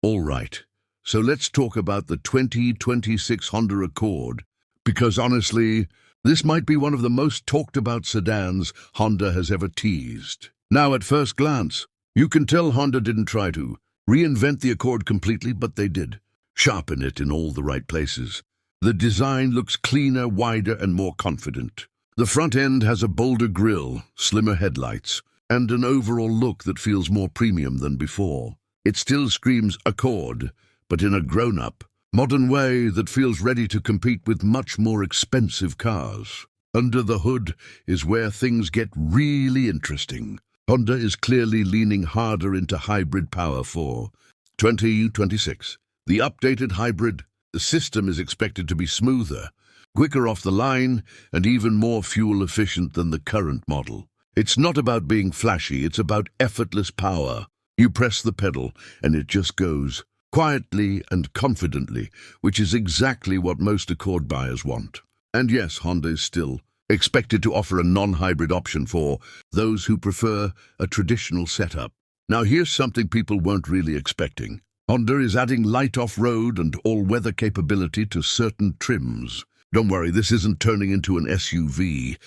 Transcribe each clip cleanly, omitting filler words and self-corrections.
All right, so let's talk about the 2026 Honda Accord, because honestly, this might be one of the most talked about sedans Honda has ever teased. Now, at first glance, you can tell Honda didn't try to reinvent the Accord completely, but they did. Sharpen it in all the right places. The design looks cleaner, wider, and more confident. The front end has a bolder grille, slimmer headlights, and an overall look that feels more premium than before. It still screams Accord, but in a grown-up, modern way that feels ready to compete with much more expensive cars. Under the hood is where things get really interesting. Honda is clearly leaning harder into hybrid power for 2026. The updated hybrid, the system is expected to be smoother, quicker off the line, and even more fuel efficient than the current model. It's not about being flashy, it's about effortless power. You press the pedal, and it just goes, quietly and confidently, which is exactly what most Accord buyers want. And yes, Honda is still expected to offer a non-hybrid option for those who prefer a traditional setup. Now here's something people weren't really expecting. Honda is adding light off-road and all-weather capability to certain trims. Don't worry, this isn't turning into an SUV,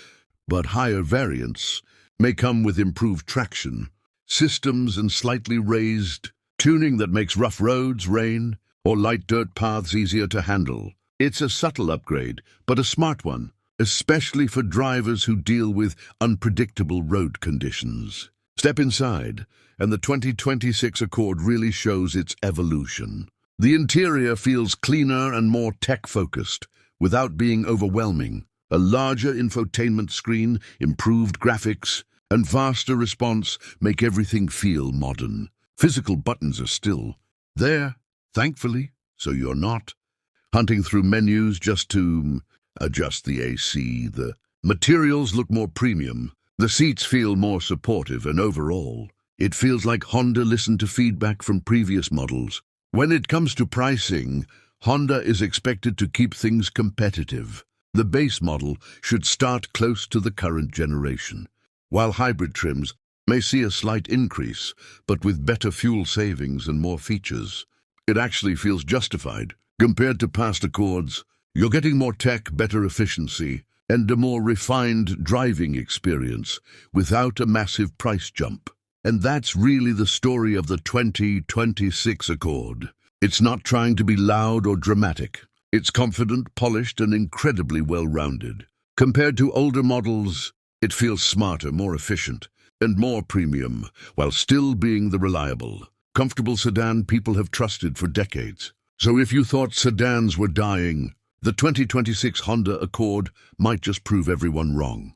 but higher variants may come with improved traction, systems and slightly raised tuning that makes rough roads, rain, or light dirt paths easier to handle. It's a subtle upgrade, but a smart one, especially for drivers who deal with unpredictable road conditions. Step inside, and the 2026 Accord really shows its evolution. The interior feels cleaner and more tech-focused, without being overwhelming. A larger infotainment screen, improved graphics, and faster response make everything feel modern. Physical buttons are still there, thankfully, so you're not hunting through menus just to adjust the AC. The materials look more premium. The seats feel more supportive, and overall, it feels like Honda listened to feedback from previous models. When it comes to pricing, Honda is expected to keep things competitive. The base model should start close to the current generation, while hybrid trims may see a slight increase, but with better fuel savings and more features. It actually feels justified. Compared to past Accords, you're getting more tech, better efficiency, and a more refined driving experience without a massive price jump. And that's really the story of the 2026 Accord. It's not trying to be loud or dramatic. It's confident, polished, and incredibly well-rounded. Compared to older models, it feels smarter, more efficient, and more premium, while still being the reliable, comfortable sedan people have trusted for decades. So if you thought sedans were dying, the 2026 Honda Accord might just prove everyone wrong.